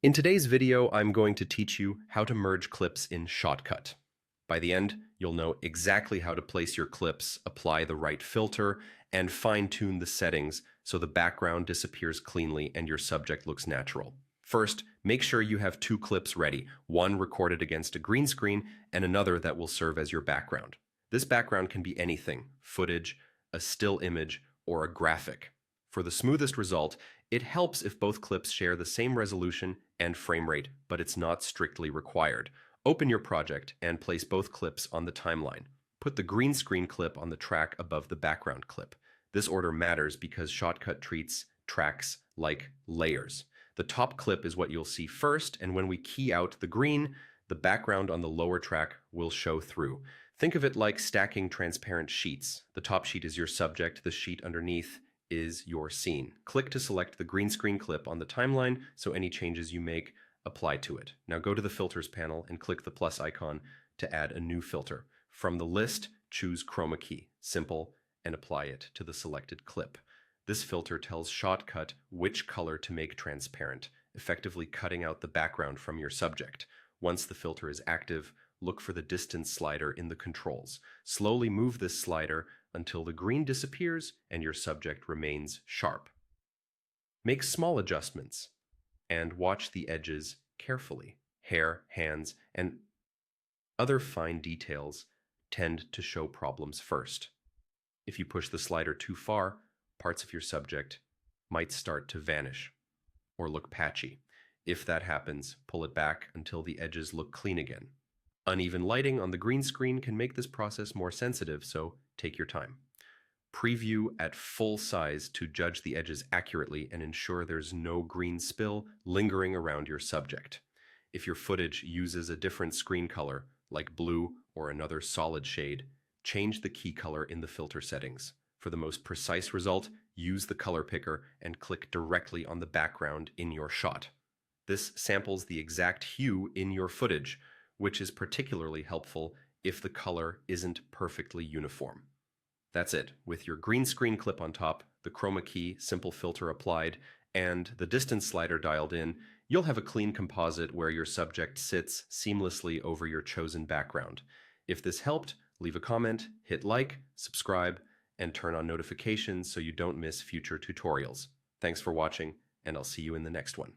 In today's video, I'm going to teach you how to merge clips in Shotcut. By the end, you'll know exactly how to place your clips, apply the right filter, and fine-tune the settings so the background disappears cleanly and your subject looks natural. First, make sure you have two clips ready, one recorded against a green screen and another that will serve as your background. This background can be anything: footage, a still image, or a graphic. For the smoothest result, it helps if both clips share the same resolution and frame rate, but it's not strictly required. Open your project and place both clips on the timeline. Put the green screen clip on the track above the background clip. This order matters because Shotcut treats tracks like layers. The top clip is what you'll see first, and when we key out the green, the background on the lower track will show through. Think of it like stacking transparent sheets. The top sheet is your subject, the sheet underneath is your scene. Click to select the green screen clip on the timeline so any changes you make apply to it. Now go to the filters panel and click the plus icon to add a new filter. From the list, choose chroma key, simple, and apply it to the selected clip. This filter tells Shotcut which color to make transparent, effectively cutting out the background from your subject. Once the filter is active, look for the distance slider in the controls. Slowly move this slider until the green disappears and your subject remains sharp. Make small adjustments and watch the edges carefully. Hair, hands, and other fine details tend to show problems first. If you push the slider too far, parts of your subject might start to vanish or look patchy. If that happens, pull it back until the edges look clean again. Uneven lighting on the green screen can make this process more sensitive, so take your time. Preview at full size to judge the edges accurately and ensure there's no green spill lingering around your subject. If your footage uses a different screen color, like blue or another solid shade, change the key color in the filter settings. For the most precise result, use the color picker and click directly on the background in your shot. This samples the exact hue in your footage, which is particularly helpful if the color isn't perfectly uniform. That's it. With your green screen clip on top, the chroma key, simple filter applied, and the distance slider dialed in, you'll have a clean composite where your subject sits seamlessly over your chosen background. If this helped, leave a comment, hit like, subscribe, and turn on notifications so you don't miss future tutorials. Thanks for watching, and I'll see you in the next one.